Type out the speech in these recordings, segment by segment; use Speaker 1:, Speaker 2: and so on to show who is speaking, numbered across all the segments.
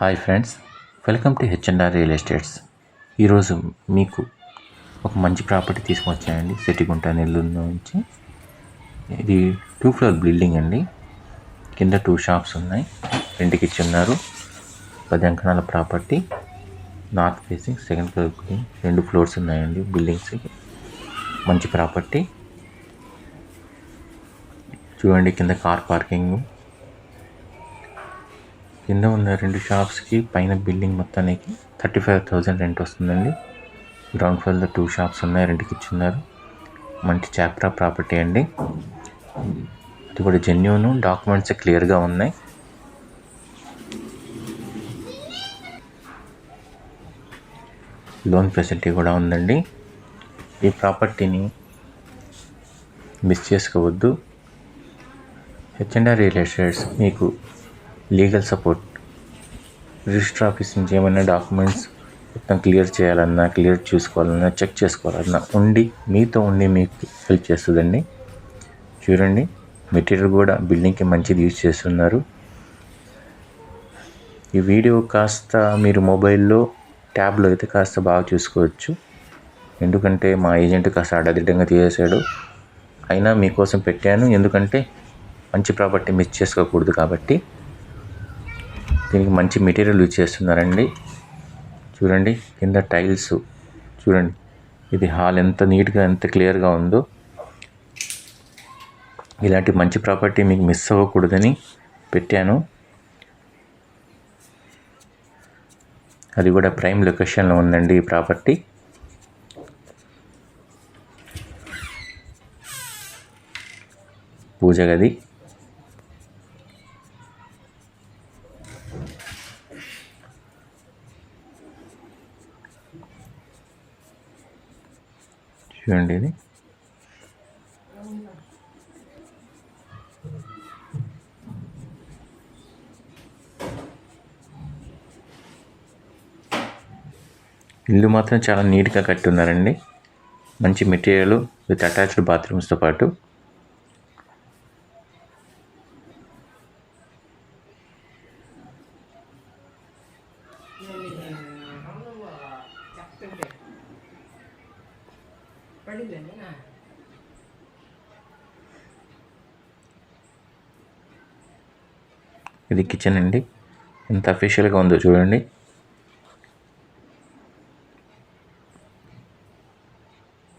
Speaker 1: Hi friends, welcome to HNR real estates. ఈరోజు మీకు ఒక మంచి ప్రాపర్టీ తీసుకొచ్చాయండి సిటీగుంట నెల్లూరు నుంచి. ఇది 2 floor బిల్డింగ్ అండి. కింద 2 shops ఉన్నాయి, రెంట్కి ఇచ్చి ఉన్నారు. 10 అంకణాల property, north facing, second floor building, 2 floors ఉన్నాయండి బిల్డింగ్స్కి. మంచి ప్రాపర్టీ చూడండి. కింద కార్ పార్కింగ్, కింద ఉన్న 2 షాప్స్కి పైన బిల్డింగ్ మొత్తానికి 35,000 రెంట్ వస్తుందండి. గ్రౌండ్ ఫ్లోర్లో 2 shops ఉన్నాయి, రెంట్కి ఇచ్చున్నారు. మంచి చాప్రా ప్రాపర్టీ అండి. ఇది కూడా జెన్యూన్, డాక్యుమెంట్స్ క్లియర్గా ఉన్నాయి. లోన్ ఫెసిలిటీ కూడా ఉందండి. ఈ ప్రాపర్టీని మిస్ చేసుకోవద్దు. హెచ్ఎన్ఆర్ రియల్ ఎస్టేట్స్ మీకు లీగల్ సపోర్ట్, రిజిస్టర్ ఆఫీస్ నుంచి ఏమైనా డాక్యుమెంట్స్ మొత్తం క్లియర్ చేయాలన్నా, క్లియర్ చూసుకోవాలన్నా, చెక్ చేసుకోవాలన్నా మీతో ఉండి మీకు హెల్ప్ చేస్తుందండి. చూడండి, మెటీరియల్ కూడా బిల్డింగ్కి మంచిది యూజ్ చేస్తున్నారు. ఈ వీడియో కాస్త మీరు మొబైల్లో, ట్యాబ్లో అయితే కాస్త బాగా చూసుకోవచ్చు. ఎందుకంటే మా ఏజెంట్ కాస్త అడ్డదిడ్డంగా తీసేశాడు. అయినా మీకోసం పెట్టాను, ఎందుకంటే మంచి ప్రాపర్టీ మిస్ చేసుకోకూడదు కాబట్టి. దీనికి మంచి మెటీరియల్ యూజ్ చేస్తున్నారండి. చూడండి, కింద టైల్స్ చూడండి. ఇది హాల్ ఎంత నీట్గా, ఎంత క్లియర్గా ఉందో. ఇలాంటి మంచి ప్రాపర్టీ మీకు మిస్ అవ్వకూడదని పెట్టాను. అది కూడా ప్రైమ్ లొకేషన్లో ఉందండి ఈ ప్రాపర్టీ. పూజ గది, చూడండి. ఇది ఇల్లు మాత్రం చాలా నీట్గా కట్టున్నారండి. మంచి మెటీరియల్ విత్ అటాచ్డ్ బాత్రూమ్స్తో పాటు. ఇది కిచెన్ అండి, ఎంత అఫీషియల్గా ఉందో చూడండి.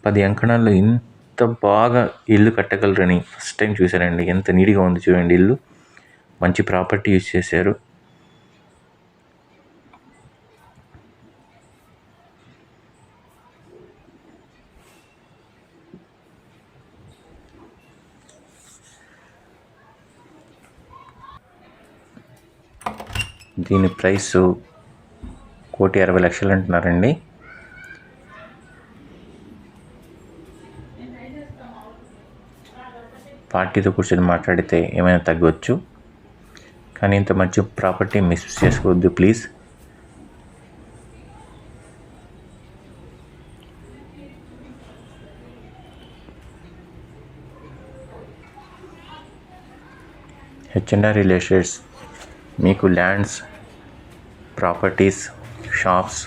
Speaker 1: పది అంకణాల్లో ఇంత బాగా ఇల్లు కట్టగలరని ఫస్ట్ టైం చూశారండి. ఎంత నీట్గా ఉంది చూడండి ఇల్లు. మంచి ప్రాపర్టీ యూజ్ చేశారు. దీని ప్రైస్ 1,60,00,000 అంటున్నారండి. పార్టీతో కూర్చొని మాట్లాడితే ఏమైనా తగ్గవచ్చు, కానీ ఇంత మంచి ప్రాపర్టీ మిస్ చేసుకోవద్దు ప్లీజ్. హెచ్ఎన్ఆర్ రియల్ ఎస్టేట్స్ మీకు ల్యాండ్స్, ప్రాపర్టీస్, షాప్స్,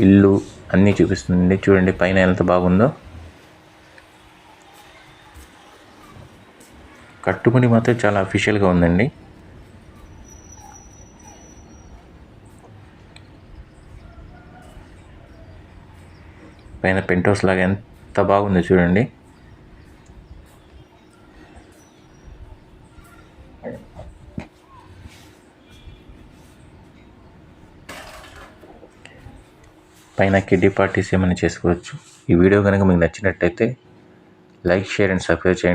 Speaker 1: ఇల్లు అన్నీ చూపిస్తుంది. చూడండి పైన ఎంత బాగుందో. కట్టుబడి మాత్రం చాలా అఫీషియల్గా ఉందండి. పైన పెంట్ హౌస్ లాగా ఎంత బాగుందో చూడండి. పైన కిడ్డీ పార్టీస్ ఏమైనా చేసుకోవచ్చు. ఈ వీడియో కనుక మీకు నచ్చినట్టయితే లైక్, షేర్ అండ్ సబ్స్క్రైబ్ చేయండి.